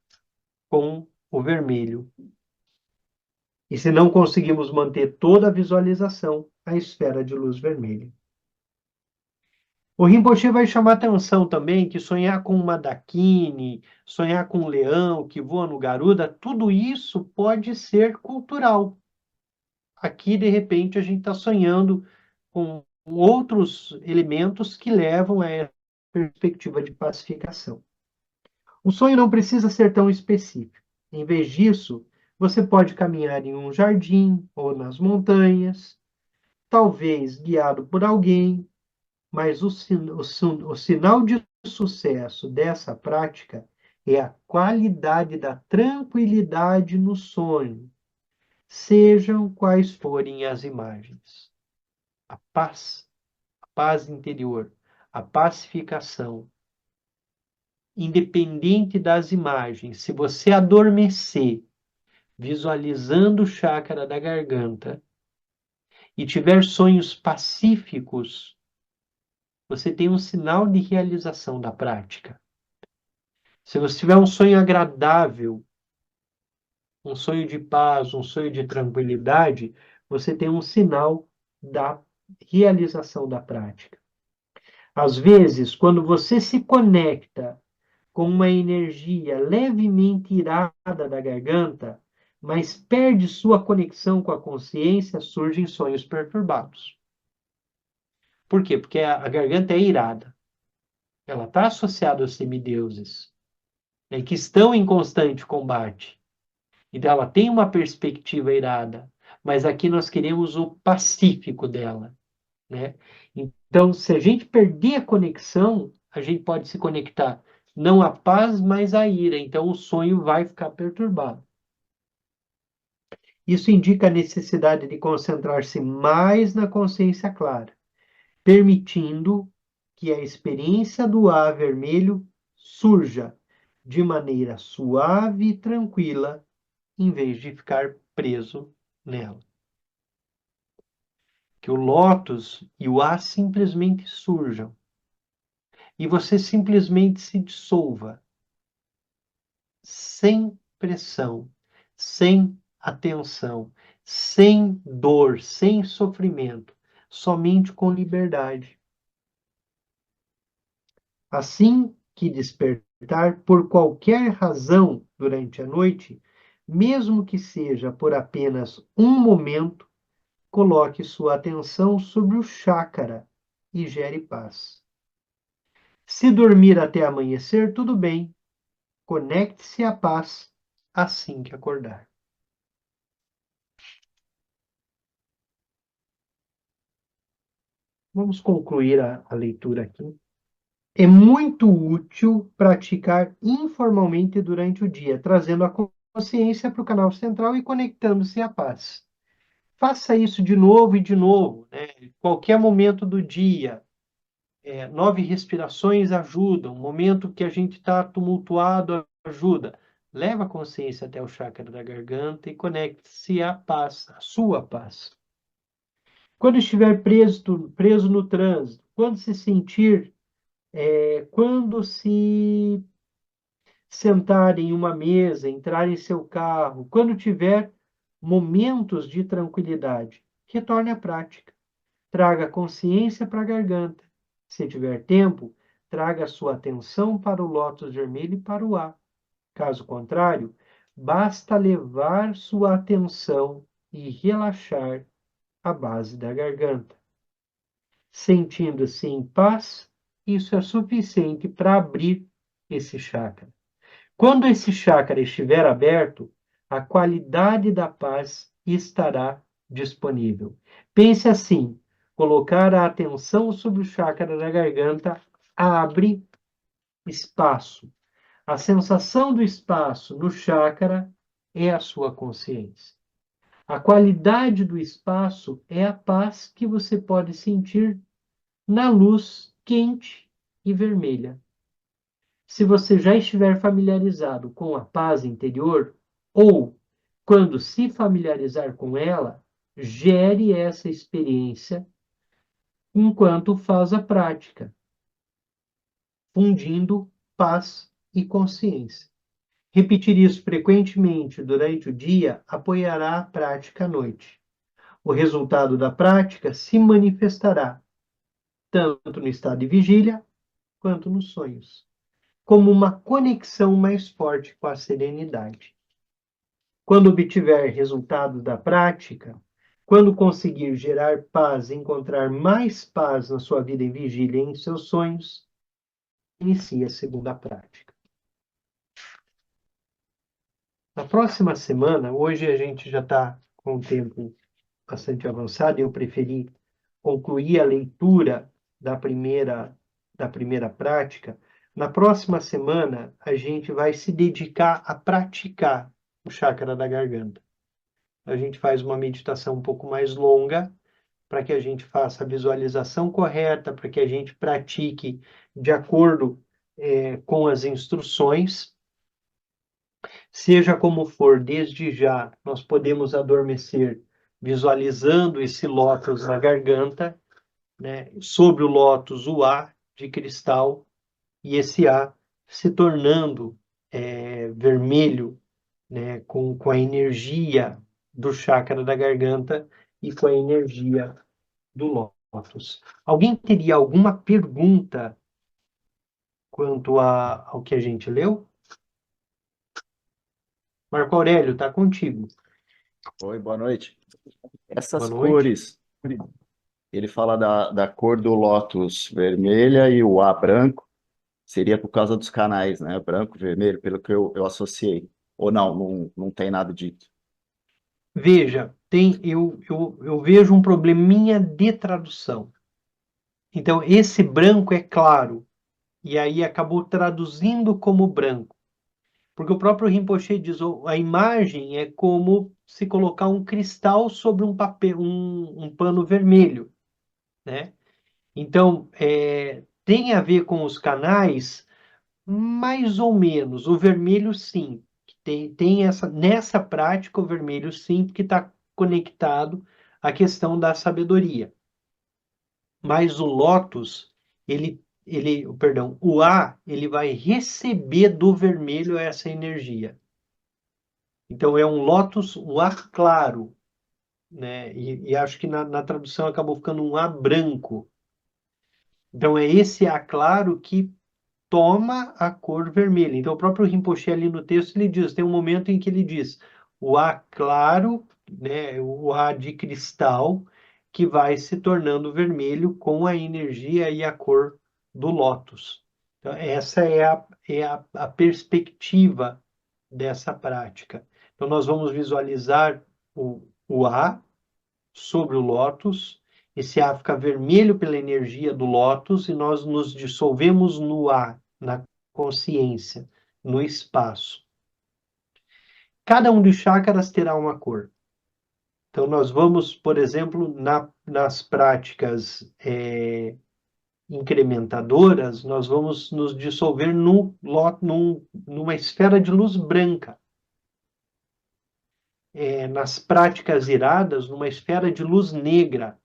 com o vermelho. E se não conseguimos manter toda a visualização, a esfera de luz vermelha. O Rinpoche vai chamar atenção também que sonhar com uma Dakini, sonhar com um leão que voa no garuda, tudo isso pode ser cultural. Aqui, de repente, a gente está sonhando com outros elementos que levam a essa perspectiva de pacificação. O sonho não precisa ser tão específico. Em vez disso, você pode caminhar em um jardim ou nas montanhas, talvez guiado por alguém, mas o sinal de sucesso dessa prática é a qualidade da tranquilidade no sonho, sejam quais forem as imagens. A paz interior, a pacificação, independente das imagens, se você adormecer visualizando o chácara da garganta e tiver sonhos pacíficos, você tem um sinal de realização da prática. Se você tiver um sonho agradável, um sonho de paz, um sonho de tranquilidade, você tem um sinal da realização da prática. Às vezes, quando você se conecta com uma energia levemente irada da garganta, mas perde sua conexão com a consciência, surgem sonhos perturbados. Por quê? Porque a garganta é irada. Ela está associada aos semideuses, né, que estão em constante combate. Então, ela tem uma perspectiva irada, mas aqui nós queremos o pacífico dela, né? Então, se a gente perder a conexão, a gente pode se conectar não à paz, mas à ira. Então, o sonho vai ficar perturbado. Isso indica a necessidade de concentrar-se mais na consciência clara. permitindo que a experiência do A vermelho surja de maneira suave e tranquila, em vez de ficar preso nela. Que o lótus e o A simplesmente surjam e você simplesmente se dissolva, sem pressão, sem atenção, sem dor, sem sofrimento, somente com liberdade. Assim que despertar por qualquer razão durante a noite, mesmo que seja por apenas um momento, coloque sua atenção sobre o chácara e gere paz. Se dormir até amanhecer, tudo bem. Conecte-se à paz assim que acordar. Vamos concluir a leitura aqui. É muito útil praticar informalmente durante o dia, trazendo a consciência para o canal central e conectando-se à paz. Faça isso de novo e de novo, né? Qualquer momento do dia. 9 respirações ajudam. Momento que a gente está tumultuado ajuda. Leva a consciência até o chácara da garganta e conecte-se à paz, à sua paz. Quando estiver preso no trânsito, quando se sentir, quando se sentar em uma mesa, entrar em seu carro, quando tiver momentos de tranquilidade, retorne à prática. Traga consciência para a garganta. Se tiver tempo, traga sua atenção para o lótus vermelho e para o A. Caso contrário, basta levar sua atenção e relaxar a base da garganta. Sentindo-se em paz, isso é suficiente para abrir esse chácara. Quando esse chácara estiver aberto, a qualidade da paz estará disponível. Pense assim: colocar a atenção sobre o chácara da garganta abre espaço. A sensação do espaço no chácara é a sua consciência. A qualidade do espaço é a paz que você pode sentir na luz quente e vermelha. Se você já estiver familiarizado com a paz interior, ou quando se familiarizar com ela, gere essa experiência enquanto faz a prática, fundindo paz e consciência. Repetir isso frequentemente durante o dia apoiará a prática à noite. O resultado da prática se manifestará tanto no estado de vigília quanto nos sonhos, como uma conexão mais forte com a serenidade. Quando obtiver resultados da prática, quando conseguir gerar paz, encontrar mais paz na sua vida em vigília e em seus sonhos, inicie a segunda prática. Na próxima semana, hoje a gente já está com o tempo bastante avançado, eu preferi concluir a leitura da primeira prática. Na próxima semana, a gente vai se dedicar a praticar o chácara da garganta. A gente faz uma meditação um pouco mais longa, para que a gente faça a visualização correta, para que a gente pratique de acordo com as instruções. Seja como for, desde já, nós podemos adormecer visualizando esse lótus na garganta, né? Sobre o lótus, o A de cristal, e esse A se tornando vermelho, né? Com a energia do chácara da garganta e com a energia do lótus. Alguém teria alguma pergunta quanto ao que a gente leu? Marco Aurélio, está contigo. Oi, boa noite. Boa Essas noite. cores, ele fala da cor do lótus vermelha e o A branco, seria por causa dos canais, né? Branco, vermelho, pelo que eu associei. Ou não tem nada dito. Veja, eu vejo um probleminha de tradução. Então, esse branco é claro, e aí acabou traduzindo como branco. Porque o próprio Rinpoche diz, a imagem é como se colocar um cristal sobre um papel, um pano vermelho, né? Então, tem a ver com os canais, mais ou menos. O vermelho, sim. Tem nessa prática, o vermelho, sim, porque está conectado à questão da sabedoria. Mas o Lotus, perdão, o A, ele vai receber do vermelho essa energia. Então, é um Lotus, um A claro, né? E acho que na tradução acabou ficando um A branco. Então, é esse A claro que toma a cor vermelha. Então, o próprio Rinpoche ali no texto, ele diz, tem um momento em que ele diz, o A claro, né, o A de cristal, que vai se tornando vermelho com a energia e a cor do lótus. Então, essa é a perspectiva dessa prática. Então, nós vamos visualizar o A sobre o lótus. Esse A fica vermelho pela energia do lótus e nós nos dissolvemos no A, na consciência, no espaço. Cada um dos chakras terá uma cor. Então, nós vamos, por exemplo, nas práticas incrementadoras, nós vamos nos dissolver numa esfera de luz branca. Nas práticas iradas, numa esfera de luz negra.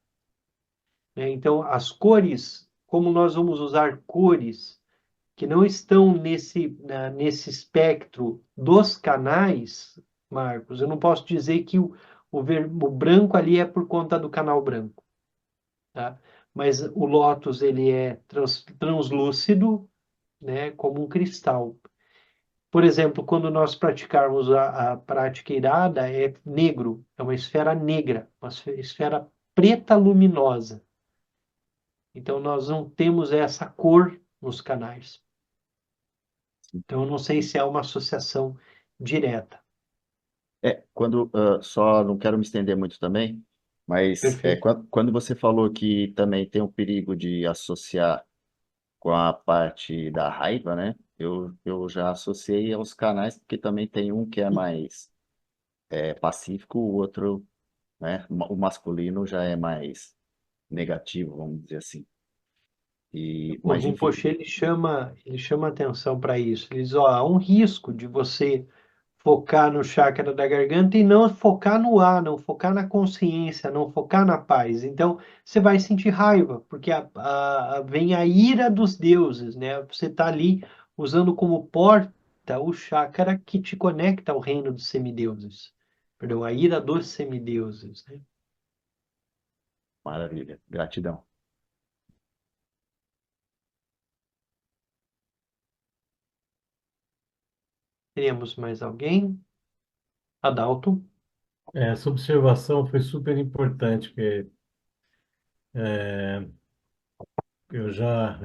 Né? Então, as cores, como nós vamos usar cores que não estão nesse espectro dos canais, Marcos, eu não posso dizer que o branco ali é por conta do canal branco, tá? Mas o lótus, ele é translúcido, né, como um cristal. Por exemplo, quando nós praticarmos a prática irada, é negro, é uma esfera negra, uma esfera preta luminosa. Então, nós não temos essa cor nos canais. Então, eu não sei se é uma associação direta. Só não quero me estender muito também, mas Perfeito. quando você falou que também tem o perigo de associar com a parte da raiva, né? Eu já associei aos canais, porque também tem um que é mais pacífico, o outro, né? O masculino já é mais negativo, vamos dizer assim. O Mas enfim, Rinpoche, ele chama atenção para isso. Ele diz, ó, há um risco de você focar no chakra da garganta e não focar no ar, não focar na consciência, não focar na paz. Então, você vai sentir raiva, porque vem a ira dos deuses, né? Você está ali usando como porta o chakra que te conecta ao reino dos semideuses. Perdão, a ira dos semideuses, né? maravilha, gratidão. Teremos mais alguém? Adalto? Essa observação foi super importante, porque eu já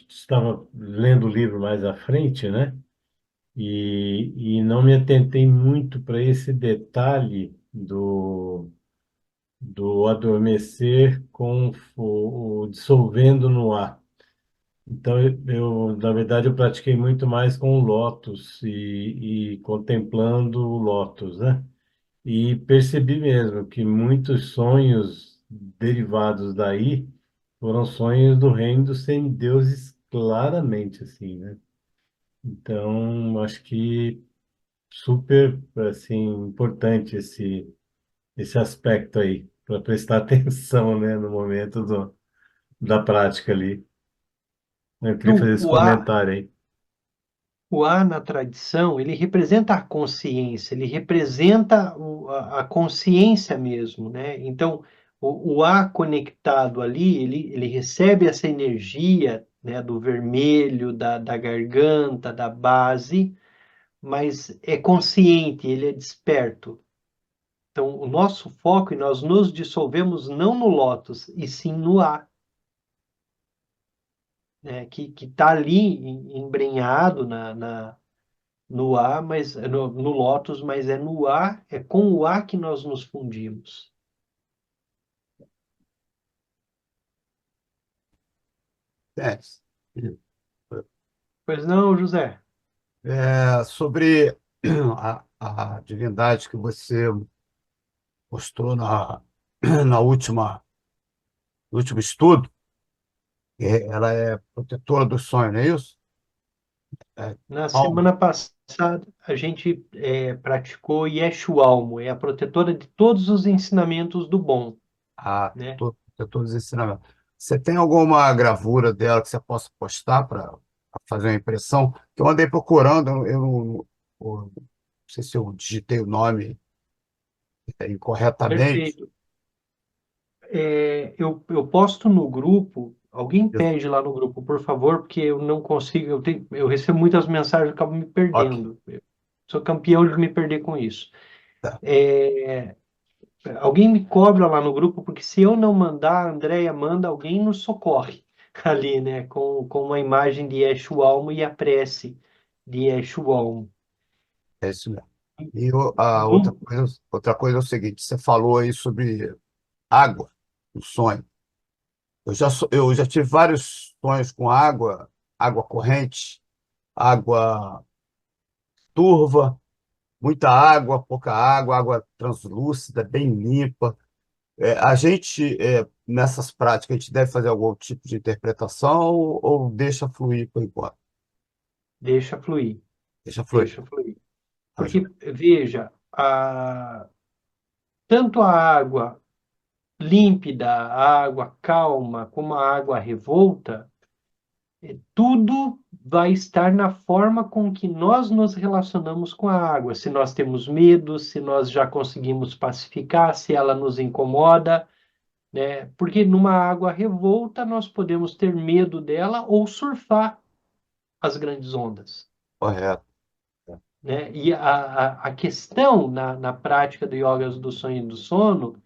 estava lendo o livro mais à frente, né? E não me atentei muito para esse detalhe do adormecer com o dissolvendo no ar. Então, na verdade, eu pratiquei muito mais com o Lotus e contemplando o Lotus, né? E percebi mesmo que muitos sonhos derivados daí foram sonhos do reino dos semideuses, claramente, assim, né? Então, acho que super, assim, importante esse aspecto aí, para prestar atenção, né, no momento da prática ali. Eu queria Então, fazer esse comentário aí. o A na tradição, ele representa a consciência, ele representa a consciência mesmo, né? Então, o A conectado ali, ele recebe essa energia, né, do vermelho, da garganta, da base, mas é consciente, ele é desperto. Então, o nosso foco, e nós nos dissolvemos não no lótus, e sim no A, né, que está ali embrenhado no ar, mas no Lotus, mas é no ar, é com o ar que nós nos fundimos. É, Pois não, José? sobre a divindade que você mostrou no último estudo, Ela é protetora do sonho, não é isso? É, Na alma. semana passada, a gente praticou Yeshualmo, é a protetora de todos os ensinamentos do bom, né? Protetor dos ensinamentos. Você tem alguma gravura dela que você possa postar para fazer uma impressão? Que eu andei procurando, não sei se eu digitei o nome incorretamente. Perfeito. Eu posto no grupo, alguém pede lá no grupo, por favor, porque eu não consigo, eu recebo muitas mensagens e acabo me Ok, perdendo. Eu sou campeão de me perder com isso. tá. Alguém me cobra lá no grupo, porque se eu não mandar, a Andrea manda, alguém nos socorre ali, né? Com uma imagem de Yeshualmo e a prece de Yeshualmo. É isso mesmo. E a Hum, outra coisa é o seguinte: você falou aí sobre água, o sonho. Eu já tive vários sonhos com água, água corrente, água turva, muita água, pouca água, água translúcida, bem limpa. Nessas práticas, a gente deve fazer algum tipo de interpretação ou deixa fluir por enquanto? Deixa fluir, Deixa fluir. deixa fluir. Tá, Porque, joia. veja, tanto a água límpida, a água calma, como a água revolta, tudo vai estar na forma com que nós nos relacionamos com a água. Se nós temos medo, se nós já conseguimos pacificar, se ela nos incomoda, né? Porque numa água revolta nós podemos ter medo dela ou surfar as grandes ondas, Correto. né? E a questão na prática do yogas do sonho e do sono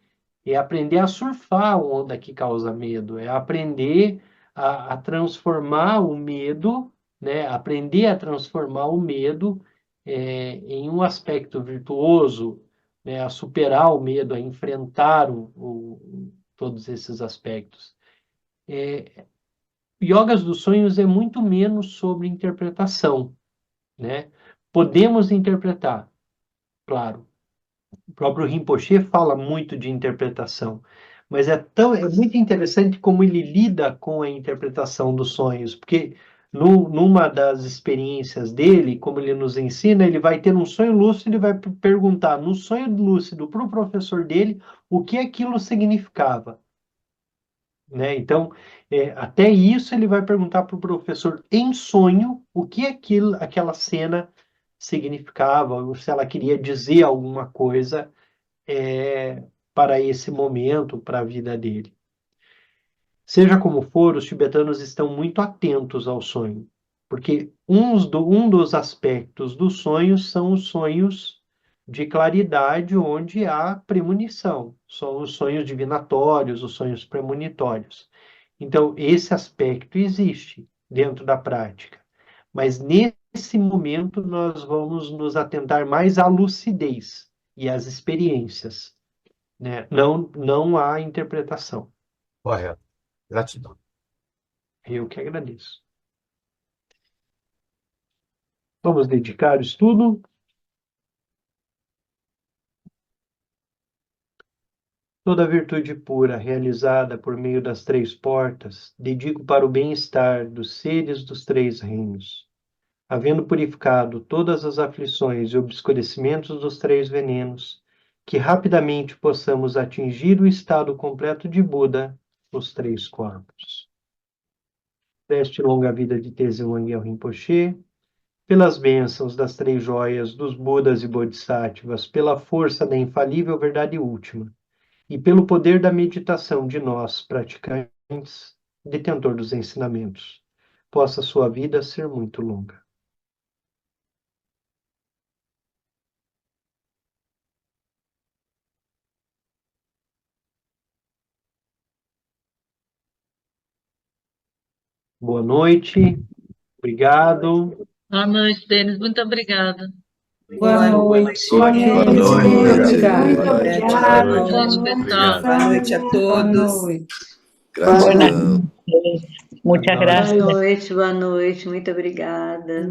é aprender a surfar a onda que causa medo, é aprender a transformar o medo, né? Aprender a transformar o medo em um aspecto virtuoso, né? A superar o medo, a enfrentar todos esses aspectos. Yogas dos sonhos é muito menos sobre interpretação, né? Podemos interpretar, claro. O próprio Rinpoche fala muito de interpretação, mas é muito interessante como ele lida com a interpretação dos sonhos, porque numa das experiências dele, como ele nos ensina, ele vai ter um sonho lúcido e vai perguntar no sonho lúcido para o professor dele o que aquilo significava, né? Então, até isso ele vai perguntar para o professor em sonho o que aquela cena significava, ou se ela queria dizer alguma coisa para esse momento, para a vida dele. Seja como for, os tibetanos estão muito atentos ao sonho, porque um dos aspectos dos sonhos são os sonhos de claridade, onde há premonição, são os sonhos divinatórios, os sonhos premonitórios. Então, esse aspecto existe dentro da prática, mas nesse momento nós vamos nos atentar mais à lucidez e às experiências, né? Não há interpretação. Correto. Gratidão. Eu que agradeço. Vamos dedicar o estudo. Toda virtude pura realizada por meio das três portas, dedico para o bem-estar dos seres dos três reinos. Havendo purificado todas as aflições e obscurecimentos dos três venenos, que rapidamente possamos atingir o estado completo de Buda, os três corpos. Deste longa vida de Tenzin Wangyal Rinpoche, pelas bênçãos das três joias dos Budas e Bodhisattvas, pela força da infalível verdade última, e pelo poder da meditação de nós, praticantes, detentor dos ensinamentos, possa sua vida ser muito longa. Boa noite, obrigado. Boa noite, Denis. Muito obrigada. Boa noite. Boa Muito noite. obrigada. Boa noite. Obrigada. Boa Boa noite. noite, pessoal. Obrigado. Boa noite a Boa todos. noite. Gratidão. Muchas Boa gracias. noite. Boa noite, muito obrigada.